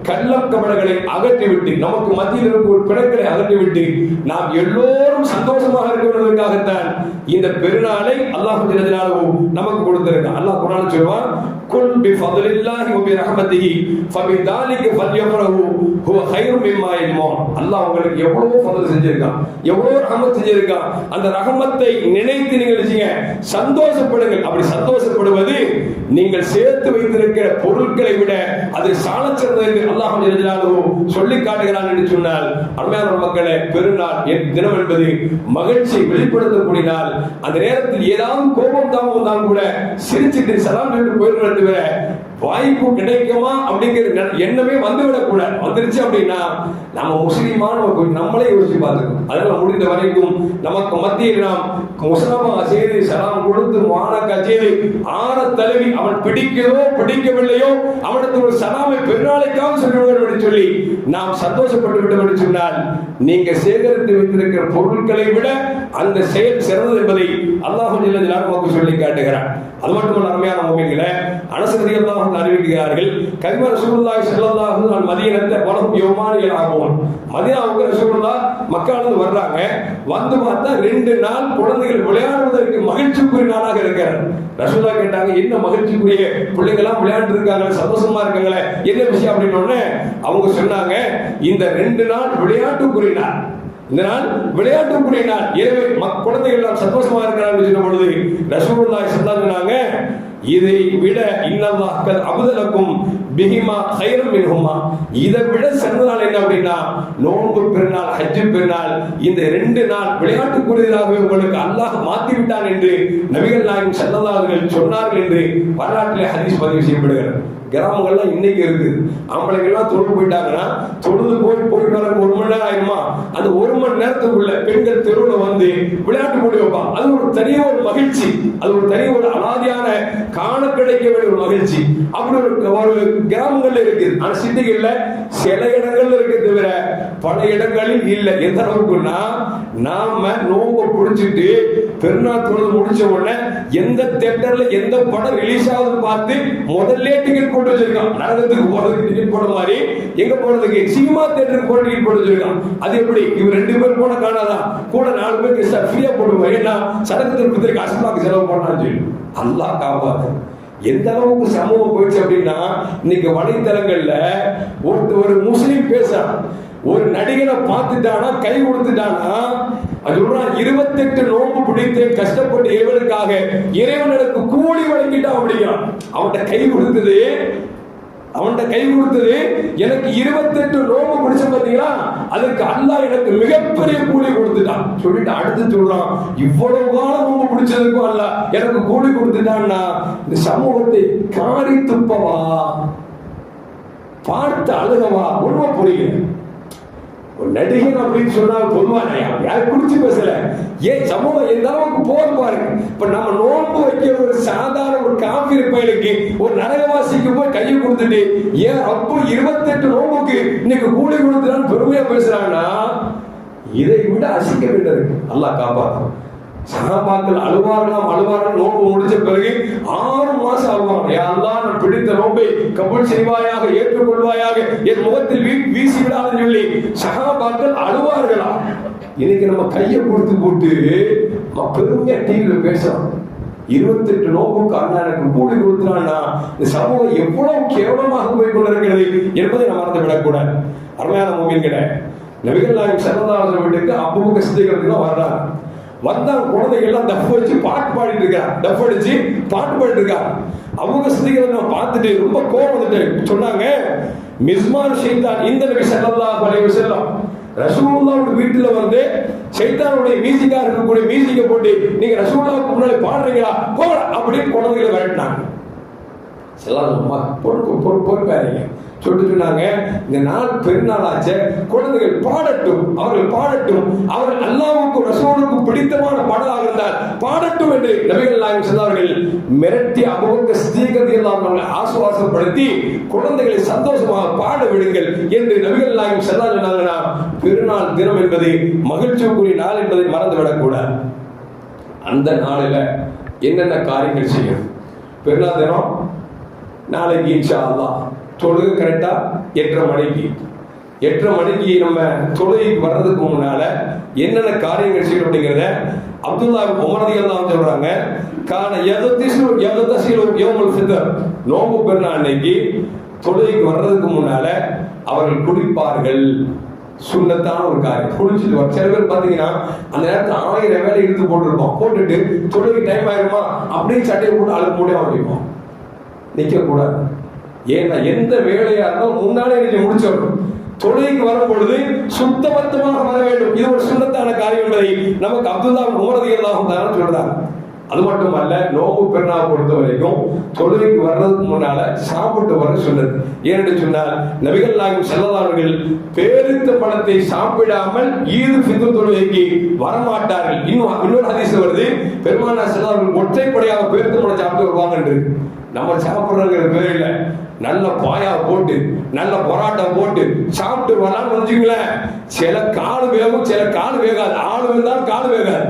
S1: கள்ளம் கபடங்களை அகற்றிவிட்டு, நமக்கு மத்தியில் இருக்கக்கூடிய பிணக்களை அகற்றிவிட்டு நாம் எல்லோரும் சந்தோஷமாக இருக்கிறதற்காகத்தான் இந்த பெருநாளை அல்லாஹ் ஜல்ல ஜலாலுஹு நமக்கு கொடுத்திருக்கான். அல்லாஹ் குர்ஆனில் சொல்வான், குல் பி ஃபத்லில்லாஹி வ பி ரஹ்மத்திஹி ஃபபிதாலிக ஃபல்யஃப்ரஹு ஹுவ கைரும் மிம்மா யஜ்மூன். அல்லாஹ் உங்களுக்கு எவ்வளவு ஃபضل செஞ்சிருக்கான், எவ்வளவு ரஹமத் செஞ்சிருக்கான். அந்த ரஹமத்தை நினைத்து நீங்கள் செய்யுங்க, சந்தோஷப்படுங்கள். அப்படி சந்தோஷப்படுவது நீங்கள் சேர்த்து வைத்திருக்கிற பொருட்களை விட அது சாலச் சிறந்தது என்று அல்லாஹ் ஜல்ல ஜலாலுஹு சொல்லி காட்டுகிறான் என்று சொன்னால், அருமையான மக்களே, பெருநாள் தினம் என்பது மகிழ்ச்சி வெளிப்படுத்தக்கூடிய நாள். அந்த நேரத்தில் ஏதாவது கோபம் தான் கூட சிரிச்சுட்டு சலாம் சொல்லிட்டு போயிடுறது தவிர வாய்ப்பு கிடைக்குமா அப்படிங்கிற எண்ணமே வந்துவிடக் கூடாது. வந்துருச்சு அப்படின்னா நம்ம முஸ்லீமான நம்மளே யோசிச்சு பார்த்துக்கணும். அதனால முடிந்த வரைக்கும் நமக்கு மத்தியில் நாம் முஸ்லமா செய்து சலாம் கொடுத்து மானக்கா செய்து ஆற தழுவி அவன் பிடிக்கிறதோ பிடிக்கவில்லையோ அவனுக்கு ஒரு சலாமை பெருநாளைக்காக சொல்ல வேண்டும் என்று சொல்லி நாம் சந்தோஷப்பட்டு விட்டோம் என்று சொன்னால், நீங்க சேகரித்து வைத்திருக்கிற பொருட்களை விட அந்த செயல் சிறந்தது என்பதை அல்லாஹ் ஜல்ல ஜலாலுஹு சொல்லி காட்டுகிறான். அது மட்டுமல்ல, அருமையான முஃமின்களே, அனஸ் ரலியல்லாஹு அவர்கள் அறிவிக்கிறார்கள், கலிமா ரசூலுல்லாஹி ஸல்லல்லாஹு அலைஹி வஸல்லம் மதீனத்தை வலஹும் யௌமானில் ஆகும். மதீனாவுக்கு ரசூலுல்லாஹ் மக்காவிலிருந்து வர்றாங்க. வந்து பார்த்தா 2 நாள் குழந்தைகள் விளையாடுவதற்கு மகிழ்ச்சிக்குரிய நாளாக இருக்கிறார். ரசூலுல்லாஹ் கேட்டாங்க, என்ன மகிழ்ச்சிக்குரிய பிள்ளைங்களாம் விளையாண்டு இருக்காங்க, சந்தோஷமா இருக்காங்களே, என்ன விஷயம் அப்படின்னு உடனே அவங்க சொன்னாங்க, இந்த 2 நாள் விளையாட்டுக்குரிய நாள், இந்த நாள் விளையாட்டுக்குரிய நாள், எனவே குழந்தைகள் எல்லாம் சந்தோஷமா இருக்கிறார்கள் சொன்ன பொழுது ரசூலுல்லாஹி ஸல்லல்லாஹு அலைஹி சொன்னாங்க, இதை விட இன்னல்லாஹ் கத் அபதலக்கும் பிஹிமா கைரம் மின்ஹுமா, இதை விட சிறந்த நாள் என்ன அப்படின்னா நோன்பு பெருநாள், ஹஜ் பெருநாள், இந்த 2 நாள் விளையாட்டுக்குரியதாகவே உங்களுக்கு அல்லாஹ் மாற்றி விட்டான் என்று நபிகள் நாயகம் ஸல்லல்லாஹு அலைஹி வஸல்லம் சொன்னார்கள் என்று வரலாற்றிலே ஹதீஸ் பதிவு செய்யப்படுகிறது. கிராமங்கள்லாம் இன்னைக்கு இருக்கு. ஆம்பளைங்கெல்லாம் தொழுது போயிட்டாங்கன்னா தொழுது போயிட்டு வர 1 மணி நேரம் ஆயிருமா, அந்த 1 மணி நேரத்துக்குள்ள பெண்கள் தெருவில் வந்து விளையாட்டு போட்டி வைப்பாங்க. அது ஒரு தனிய ஒரு மகிழ்ச்சி, அது ஒரு தனி ஒரு அலாதியான காண கிடைக்க வேண்டிய ஒரு மகிழ்ச்சி. அப்படி ஒரு கிராமங்கள்ல இருக்குது. ஆனா சிட்டிகள்ல சில இடங்கள்ல இருக்கு தவிர பல இடங்களில் இல்லை. எந்த அளவுக்குன்னா நாம நோம்பு பிடிச்சிட்டு பெருநாள் தொழுது முடிச்ச உடனே எந்த தியேட்டர்ல எந்த படம் ரிலீஸ் ஆகுது பார்த்து முதல்ல டிக்கெட் போட்டு வச்சிருக்கான். நரகத்துக்கு போறதுக்கு டிக்கெட் போட மாதிரி எங்க போறதுக்கு சினிமா தியேட்டருக்கு போட்டு டிக்கெட் போட்டு வச்சிருக்கான். அது எப்படி இவர் 2 பேர் போன காணாதான், கூட 4 பேருக்கு ஃப்ரீயா போடுவாங்க. ஏன்னா சடங்கு திருப்பத்திற்கு அசலாக்கு செலவு பண்ணான்னு சொல்லி அல்லாஹ் காப்பாத்து. எந்த அளவுக்கு சமூகம் போயிடுச்சு அப்படின்னா இன்னைக்கு வலைத்தளங்கள்ல ஒரு முஸ்லீம் பேசுறான், ஒரு நடிகரை பார்த்துட்டானா கை கொடுத்துட்டானா அது 28 நோன்பு பிடித்து கஷ்டப்பட்டு இறைவனுக்காக இறைவனுக்கு கூலி வழங்கிட்டான் அப்படிங்கிறான். அவன்கிட்ட கை கொடுத்தது எனக்கு 28 நோன்பு பிடிச்ச பாத்தீங்களா, அதுக்கு அல்லாஹ் எனக்கு மிகப்பெரிய கூலி கொடுத்துட்டான் சொல்லிட்டு அடுத்து சொல்றான், இவ்வளவு காலம் நோன்பு பிடிச்சதுக்கும் அல்லாஹ் எனக்கு கூலி கொடுத்துட்டான்னா இந்த சமூகத்தை காரி துப்பவா, பார்த்து அழுகவா, உண்மை புரியல. ஒரு நடிகன் அப்படின்னு சொன்னா பொதுவான யாரும் குடிச்சு பேசல. ஏன் சமூகம் எந்த அளவுக்கு போது பாருங்க. இப்ப நம்ம நோன்பு வைக்கிற ஒரு சாதாரண ஒரு காபி பையனுக்கு ஒரு நரகவாசிக்கு போய் கையை கொடுத்துட்டு ஏன் அப்போ 28 நோன்புக்கு இன்னைக்கு கூலி கொடுத்துட்டான்னு பெருமையா பேசுறாங்கன்னா இதை விட அசிக்க வேண்டியது. அல்லாஹ் காப்பாற்றும். சஹாபாக்கள் அழுவார்கள் நோன்பு முடிச்ச பிறகு 6 மாசம் அழுவாங்க. யா அல்லாஹ் நான் பிடித்த நோன்பை கபூல் செய்வாயாக, ஏற்றுக்கொள்வாயாக, என் முகத்தில் வீசி விடாதுன்னு சொல்லி சஹாபாக்கள் அழுவார்களா. இன்னைக்கு நம்ம கையை கொடுத்து போட்டு பெருமையா டிவியில பேசுறோம். 28 நோன்புக்கு அண்ணா எனக்கு கூலி கொடுத்துறான்னா இந்த சமூகம் எவ்வளவு கேவலமாக போய் கொண்டிருக்கிறது என்பதை நம்ம மறந்து விடக்கூடாது. அருமையான மூமின்களே, நபிகள் நாயகம் ஸல்லல்லாஹு அலைஹி வஸல்லம் வீட்டுக்கு அபூபக்கர் சித்திக் தான் வர்றாங்க. வந்தாங்க, குழந்தைகள்லாம் டஃப் வச்சு பாட்டு பாடிட்டு இருக்காங்க, டஃப் அடிச்சு பாட்டு பாடிட்டு இருக்காங்க. அவங்க சித்திகளை பார்த்துட்டு ரொம்ப கோபம் வந்துட்டு சொன்னாங்க, மிஸ்மார் ஷைத்தான் இந்த நபி ஸல்லல்லாஹு அலைஹி வஸல்லம் ரசூலுல்லாஹ்வுடைய வீட்டுல வந்து ஷைத்தானுடைய மியூசிக்கா இருக்கக்கூடிய மியூசிக்கை போட்டு நீங்க ரசூலுல்லாஹ்வுக்கு முன்னாடி பாடுறீங்களா போடா அப்படின்னு குழந்தைகளை விரட்டினாங்க. பொறுப்பாருங்க சொல்லிட்டு சொன்னாங்க, இந்த நாள் பெருநாளாச்ச குழந்தைகள் பாடட்டும், அவர்கள் பாடட்டும், அவர்கள் அல்லாஹ்வுக்கு ரசூலுக்கு பிடித்தமான பாடலாக இருந்தால் பாடட்டும் என்று நபிகள் நாயகம் சொன்னார்கள். மிரட்டி அபூபக்கர் சித்திக் ரலியல்லாஹு அன்ஹு ஆசுவாசப்படுத்தி குழந்தைகளை சந்தோஷமாக பாட விடுங்கள் என்று நபிகள் நாயகம் சொன்னாங்கன்னா பெருநாள் தினம் என்பது மகிழ்ச்சிக்குரிய நாள் என்பதை மறந்து விடக்கூடாது. அந்த நாளில் என்னென்ன காரியங்கள் செய்யும்? பெருநாள் தினம் நாளைக்கு இன்ஷா அல்லாஹ் தொழுகை கரெக்டா 8:30 மணிக்கு நம்ம தொழுகைக்கு வர்றதுக்கு முன்னால என்னென்ன காரியங்கள் செய்யணும் அப்படிங்கிறத அப்துல்லாஹ் உமர் ரலியல்லாஹு அன்ஹு சொல்றாங்க. கான யதசிலு யௌமுல் ஃபித்ர், நோன்பு பெருநாள் அன்னைக்கு தொழுகைக்கு வர்றதுக்கு முன்னால அவர்கள் குளிப்பார்கள். சுண்ணத்தான ஒரு காரியம். குளிச்சுட்டு வர சில பேர் பாத்தீங்கன்னா அந்த நேரத்தில் 1000 வேலை எடுத்து போட்டுருப்போம், போட்டுட்டு தொழுகை டைம் ஆயிருமா அப்படியே சட்டையை போட்டு அழுக்கு மூடியா வைப்போம். நிக்க கூடாது. ஏன்னா எந்த வேலையா இருந்தாலும் முன்னாலே நீங்க முடிச்சிடணும். தொழுகைக்கு வரும் பொழுது சுத்தபத்தமாக வர வேண்டும். இது ஒரு சுண்ணத்தான காரியம் என்பதை நமக்கு அப்துல்லாஹ் உமர் ரலியல்லாஹு அன்ஹு சொல்றாங்க. அது மட்டுமல்ல, நோன்பு பெருநாள் பொறுத்த வரைக்கும் தொழுகைக்கு வர்றதுக்கு முன்னால சாப்பிட்டு வர சொன்னது. ஏனென்று சொன்னால் நபிகள் நாயகம் ஸல்லல்லாஹு அலைஹி வஸல்லம் பேரித்த பழத்தை சாப்பிடாமல் ஈது ஃபித்ர் தொழுகைக்கு வரமாட்டார்கள். இன்னொரு ஹதீஸ் வருது, பெருமானார் ஸல்லல்லாஹு அலைஹி வஸல்லம் ஒற்றைப்படையாக பேரித்த பழம் சாப்பிட்டு வருவாங்க என்று. நம்ம சாப்பிடுறங்கிற பேரில் நல்ல பாயா போட்டு நல்ல பரோட்டா போட்டு சாப்பிட்டு வரலாம்னு வச்சுங்களேன், சில காலு வேகும் சில காலு வேகாது. ஆளு வேகாது காலு வேகாது.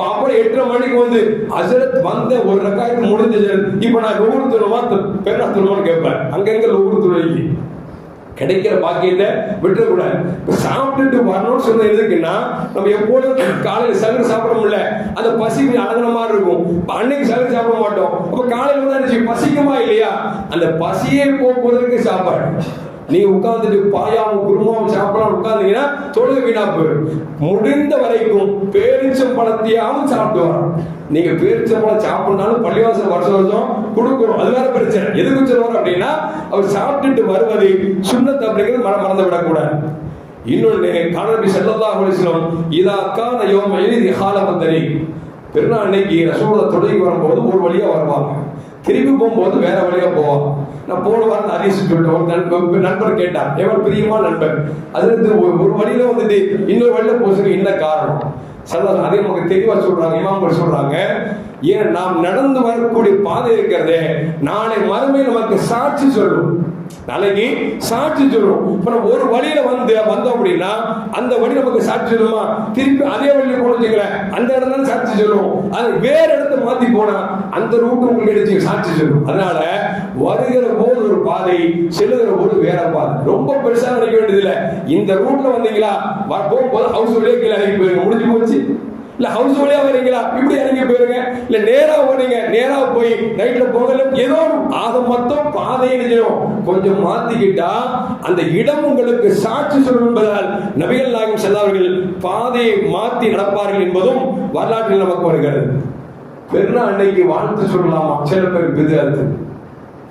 S2: அப்புறம் 8:30 மணிக்கு வந்து ஹஜ்ரத் வந்த ஒரு ரக்காயத்து முடிஞ்சது, இப்ப நான் லோகூர் தொழுவா பெருநா தொழுவான்னு கேட்பேன். அங்கங்க லோகூர் தொழுகி கிடைக்கிற பாக்கியத்தை விட்டுறக்கூடாது. சாப்பிட்டுட்டு வரணும்னு சொன்ன எதுக்குன்னா, நம்ம எப்போதும் காலையில் சகரு சாப்பிட முடியல, அந்த பசி அடங்கின மாதிரி இருக்கும். அன்னைக்கு சகரு சாப்பிட மாட்டோம். அப்ப காலையில் வந்து பசிக்குமா இல்லையா, அந்த பசியே போக்குவதற்கு சாப்பாடு. நீங்க உட்கார்ந்துட்டு பாயாவும் குருமாவும் சாப்பிடலாம் உட்கார்ந்தீங்கன்னா தொழுகை வீணா போயிடும். முடிந்த வரைக்கும் பேரிச்சம் பழத்தையாவும் சாப்பிட்டு வரோம். நீங்க பேரிச்சம் பழம் சாப்பிடனாலும் பள்ளிவாசல் வருஷம் வருஷம் கொடுக்குறோம், அது வேற பிரச்சனை. எதுக்கு சொல்லுவார் அப்படின்னா, அவர் சாப்பிட்டுட்டு வருவது சுன்னத் அப்படிங்கிறது மறந்து விடக்கூடாது. இன்னொன்னு, கானபி ஸல்லல்லாஹு அலைஹி வஸல்லம் இதா கான யௌம ஈதி ஹாலபந்தரி, பெருநாள் அன்னைக்கு ரசூலுல்லாஹ் தொழுகை வரும்போது ஒரு வழியா வருவாங்க, திருப்பி போகும்போது வேற வழியா போவாங்க. நான் போன வாரம் ஹதீஸ் சொல்லிட்டேன். ஒரு நண்பர் கேட்டார், எவ்வளவு பிரியமான நண்பர், அது ஒரு வழியில வந்துட்டு இன்னொரு வழியில போறதுக்கு என்ன காரணம் சொல்லலாம். அதே நமக்கு தெளிவா சொல்றாங்க, இமாம்கள் சொல்றாங்க, ஏன் நாம் நடந்து வரக்கூடிய பாதை இருக்கிறதே நாளை மறுமை நமக்கு சாட்சி சொல்லும். நாளைக்கு சாட்சி சொல்லும். இப்ப நம்ம ஒரு வழியில வந்தோம் அப்படின்னா அந்த வழி நமக்கு சாட்சி சொல்லுமா, திருப்பி அதே வழியில போனீங்கள அந்த இடம் தான் சாட்சி சொல்லும். அது வேற இடத்த மாத்தி போனா அந்த ரூட் உங்களுக்கு எடுத்து சாட்சி சொல்லும். அதனால வருகிற போது ஒரு பாதை, செல்லுகிற போது வேற பாதை. ரொம்ப பெருசா நினைக்க வேண்டியதில்லை. இந்த ரூட்ல வந்தீங்களா, போகும்போது ஹவுஸ் வழியா கீழே இறங்கி போயிருங்க, முடிஞ்சு போச்சு. இல்ல ஹவுஸ் வழியா வரீங்களா, இப்படி இறங்கி போயிருங்க. இல்ல நேரா போறீங்க, நேரா போய் ரைட்ல போகல, ஏதோ ஆக மொத்தம் பாதையை கொஞ்சம் மாத்திக்கிட்டா அந்த இடம் உங்களுக்கு சாட்சி சொல்லும் என்பதால் நபிகள் நாயகம் செல்லவர்கள் பாதையை மாற்றி நடப்பார்கள் என்பதும் வரலாற்றில் நமக்கு வருகிறது. பெருநாள் அன்னைக்கு வாழ்த்து சொல்லலாமா? சில பேர் பிதாத்து.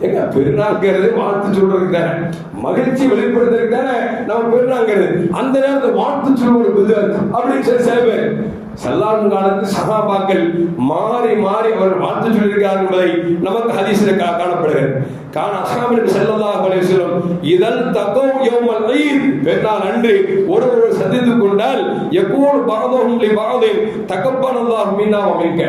S2: எங்க பெருநாங்கிறது வாழ்த்து சொல்றதுக்கு தானே, மகிழ்ச்சி வெளிப்படுத்துறதுக்கு தானே நம்ம பெருநாங்கிறது. அந்த நேரத்தில் வாழ்த்து சொல்வது பிதாத்து அப்படின்னு சொல்லி சில பேர் சல்லாஹ் காலத்து சஹாபாக்கள் மாறி மாறி அவர் வாழ்த்து சொல்லியிருக்கிறார் என்பதை நமக்கு ஹதீஸில் காணப்படுகிறது. கான அஸ்ஹாபுல் ஸல்லல்லாஹு அலைஹி வஸல்லம் இதல் தகவ் யௌமல் ஈத், பெருநாள் அன்று ஒருவர் சந்தித்துக் கொண்டால் யகூல் பஅதுஹும் லி பஅதின் தகப்பலல்லாஹு மின்னா வ மின்க,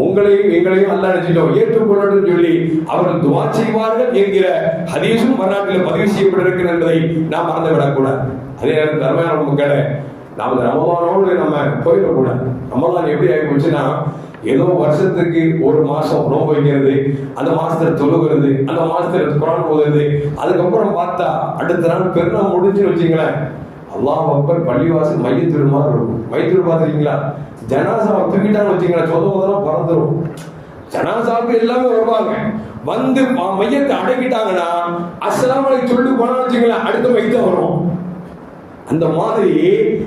S2: உங்களையும் எங்களையும் அல்லாஹ் நினைச்சிட்டோம் ஏற்றுக்கொள்ளட்டும் சொல்லி அவர்கள் துஆ செய்வார்கள் என்கிற ஹதீஸும் வரலாற்றில் பதிவு செய்யப்பட்டிருக்கிறது என்பதை நாம் மறந்துவிடக்கூடாது. அதே நேரத்தில் அருமையான மக்களை, நாம் ரமலானோடு நம்ம போயிடக்கூடாது. ரமலான் எப்படி ஆகி போச்சுன்னா, ஏதோ வருஷத்துக்கு ஒரு மாசம் நோன்பு வைக்கிறது, அந்த மாசத்துல தொழுகிறது, அந்த மாசத்துல குர்ஆன் ஓதுறது, அதுக்கப்புறம் பார்த்தா அடுத்த நாள் பெருநாள் முடிஞ்சுன்னு வச்சுங்களேன், அல்லாஹ் அக்பர் பள்ளிவாசல் மையத்துள் மாதிரி இருக்கும். மையத்துள் பார்த்துருக்கீங்களா? ஜனாசாவை தூக்கிட்டான்னு வச்சுங்களேன், சொந்த முதலாம் பறந்துடும். ஜனாசாவுக்கு எல்லாமே வருவாங்க, வந்து மையத்தை அடக்கிட்டாங்கன்னா அஸ்ஸலாமு அலைக்கும் சொல்லிட்டு போனான்னு வச்சுங்களேன், அடுத்த மையத்தை வரும். அந்த மாதிரி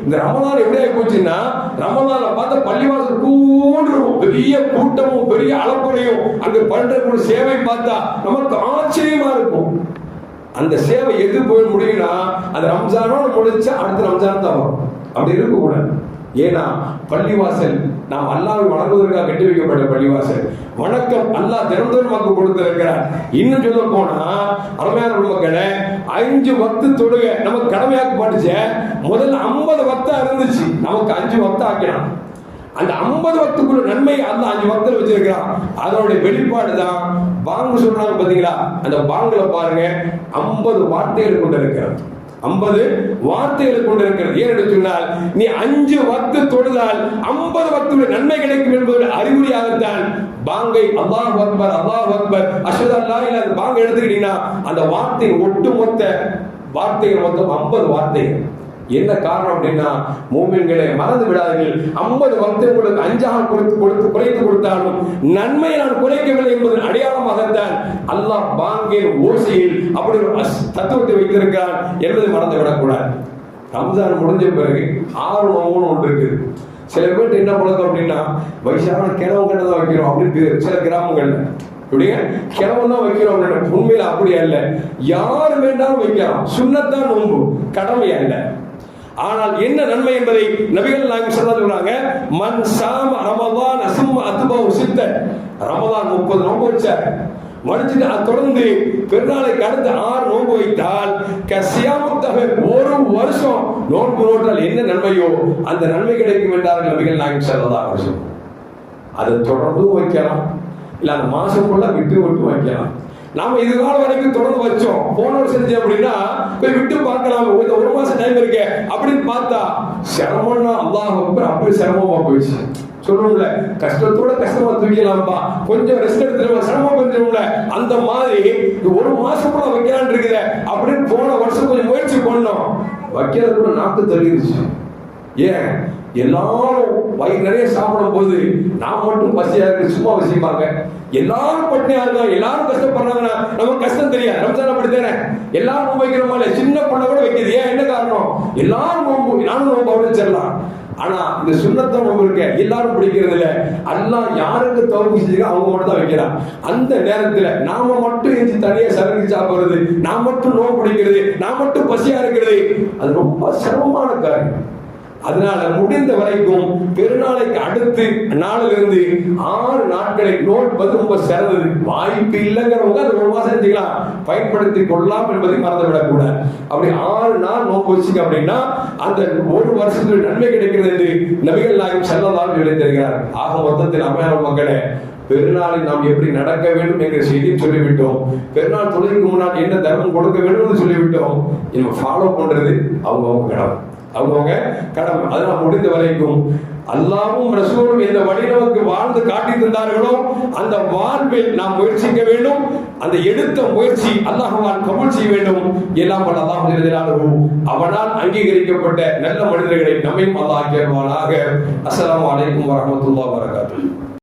S2: இந்த ரமலான் எப்படி ஆகி போச்சுன்னா, ரமலான பார்த்த பள்ளிவாசல் கூடுறோம், பெரிய கூட்டமும் பெரிய அளப்படையும் அங்க பண்ற சேவை பார்த்தா நமக்கு ஆச்சரியமா இருக்கும். அந்த சேவை எது போய் முடியும்னா, அந்த ரம்ஜானோட முடிச்சா அடுத்த ரம்ஜான் தான் வரும். அப்படி இருக்கக்கூடாது. ஏன்னா பள்ளிவாசல் நாம் அல்லாஹ்வை வணங்குவதற்காக கட்டி வைக்கப்பட்ட பள்ளிவாசல். வணக்கம் அல்லாஹ் தினந்தோறும் நமக்கு கொடுத்திருக்கிறார். இன்னும் சொல்ல போனா அருமையான மக்களை, 5 வக்து தொழுகை நமக்கு கடமையாக்கப்பட்டுச்சு. முதல்ல 50 வக்தா இருந்துச்சு, நமக்கு 5 வக்தா ஆக்கினான். அந்த 50 வக்துக்குள்ள நன்மை அல்லாஹ் 5 வக்தில் வச்சிருக்கிறான். அதனுடைய வெளிப்பாடு தான் பாங்கு சொல்றாங்க பாத்தீங்களா? அந்த பாங்குல பாருங்க 50 வார்த்தைகள் கொண்டு இருக்கிறது. 50 வார்த்தைகள் கொண்டு இருக்கிறது. ஏன்னு சொன்னால், நீ 5 வக்து தொழுதால் 50 வக்துடைய நன்மை கிடைக்கும் என்பது அறிகுறியாகத்தான் பாங்கை அல்லாஹ் அக்பர் அல்லாஹ் அக்பர் அஷ்ஹது அல்லா இலாஹ இல்லல்லாஹ் பாங்க எடுத்துக்கிட்டீங்கன்னா அந்த வார்த்தை ஒட்டுமொத்த வார்த்தைகள் மொத்தம் 50 வார்த்தைகள். என்ன காரணம் அப்படின்னா, மூமின்களை மறந்து விடாதீர்கள். 50 வக்து உங்களுக்கு 5 குறைத்து கொடுத்தாலும் நன்மையை நான் குறைக்கவில்லை என்பதன் அடையாளமாகத்தான் அல்லாஹ் பாங்கின் ஓசையில் அப்படி ஒரு தத்துவத்தை வைத்திருக்கிறான் என்பதை மறந்து விடக்கூடாது. ரம்ஜான் முடிஞ்ச பிறகு 6 நோம்புன்னு ஒன்று இருக்குது. சில பேர் என்ன பழக்கம் அப்படின்னா, வயசான கிணவு கண்ணை தான் வைக்கிறோம் அப்படின்னு சில கிராமங்கள்ல இப்படியே கிணவு தான் வைக்கிறோம் அப்படின்னு. உண்மையில அப்படி அல்ல, யாரு வேண்டாலும் வைக்கலாம். சுன்னத்தான் நோன்பு, கடமை அல்ல. ஆனால் என்ன நன்மை என்பதை நபிகள் நாயகம் சொல்றாங்க. மன் சாம ரமலான் சும்ம அத்பஹு சித்தன், ரமலான் 30 நோன்பு வச்சார், மடிச்சிட்டு தொடர்ந்து பெருநாளைக்கு அடுத்து 6 நோன்பு வைத்தால் கசியாமுத்தக ஒரு வருஷம் நோன்பு நோட்டால் என்ன நன்மையோ அந்த நன்மை கிடைக்கும் என்றார்கள் நபிகள் நாயகம் ஸல்லல்லாஹு அலைஹி வஸல்லம். அதை தொடர்ந்து வைக்கலாம், இல்ல அந்த மாசம் ஃபுல்லா விட்டு விட்டு வைக்கலாம். நாம இது கால வரைக்கும் தொடர்ந்து வச்சோம், போன வருஷம் செஞ்சோம் அப்படின்னா போய் விட்டு பார்க்கலாம், ஒரு மாசம் டைம் இருக்கு அப்படின்னு பார்த்தா சிரமம்னா அல்லாஹ் அக்பர் அப்படி சிரமமா போயிடுச்சு. சொல்லுவோம்ல, கஷ்டத்தோட கஷ்டமா தூக்கலாம்ப்பா, கொஞ்சம் ரெஸ்ட் எடுத்துருவோம், சிரமம் பண்ணிடுவோம்ல, அந்த மாதிரி ஒரு மாசம் கூட வைக்கலான் இருக்குது அப்படின்னு போன வருஷம் கொஞ்சம் முயற்சி பண்ணோம், வைக்கிறதுக்குள்ள நாக்கு தள்ளிடுச்சு. ஏன்? எல்லாரும் வயிறு நிறைய சாப்பிடும் போது நான் மட்டும் பசியா இருக்கு சும்மா வசிப்பாங்க, எல்லாரும் பட்டினியா இருக்காங்க, எல்லாரும் கஷ்டப்படுறாங்கன்னா நமக்கு கஷ்டம் தெரியாது. ரம்ஜான் அப்படித்தானே, எல்லாரும் வைக்கிற மாதிரி சின்ன பொண்ணை கூட வைக்கிது. ஏன்? என்ன காரணம்? எல்லாரும் நோம்பு, நானும் நோம்பு அப்படின்னு. ஆனா இந்த சுன்னத்தை நோம்பு இருக்க எல்லாரும் பிடிக்கிறது இல்ல. அல்லாஹ் யாருக்கு தௌபீக் செஞ்சிருக்கோ அவங்க மட்டும் தான் வைக்கிறான். அந்த நேரத்துல நாம மட்டும் எஞ்சி தனியா சரக்கு சாப்பிடுறது, நான் மட்டும் நோம்பு பிடிக்கிறது, நான் மட்டும் பசியா இருக்கிறது, அது ரொம்ப சிரமமான காரியம். அதனால முடிந்த வரைக்கும் பெருநாளைக்கு அடுத்து நாளிலிருந்து 6 நாட்களை நோன்பது ரொம்ப சிறந்தது. வாய்ப்பு இல்லைங்கிறவங்க அது ஒரு மாசம் செஞ்சுக்கலாம், பயன்படுத்தி கொள்ளலாம் என்பதை மறந்துவிடக் கூடாது. அப்படி 6 நாள் நோன்பு வச்சுக்க அப்படின்னா அந்த ஒரு வருஷத்துக்கு நன்மை கிடைக்கிறது என்று நபிகள் நாயகம் ஸல்லல்லாஹு அலைஹி வஸல்லம் தெரிகிறார். ஆக மொத்தத்தில் அமையான மக்களே, பெருநாளில் நாம் எப்படி நடக்க வேண்டும் என்ற செய்தியை சொல்லிவிட்டோம். பெருநாள் தொழுகைக்கு முன்னால் என்ன தர்மம் கொடுக்க வேண்டும் என்று சொல்லிவிட்டோம். நம்ம ஃபாலோ பண்றது அவங்கவுங்க கடமை, அவங்கவுங்க கடமை. அதனால் முடிந்த வரைக்கும் அல்லாஹ்வும் ரசூலும் எந்த வழி நமக்கு வாழ்ந்து காட்டி தந்தார்களோ அந்த வாழ்வில் நாம் முயற்சிக்க வேண்டும். அந்த எடுத்த முயற்சி அல்லாஹ்வால் கபூல் செய்ய வேண்டும். எல்லாம் வல்ல அல்லாஹ் ஜல்ல ஜலாலுஹு அவனால் அங்கீகரிக்கப்பட்ட நல்ல மனிதர்களை நம்மையும் அல்லாஹ் ஆக்கியருள்வானாக. அஸ்ஸலாமு அலைக்கும் வரஹ்மத்துல்லாஹி வபரகாத்துஹு.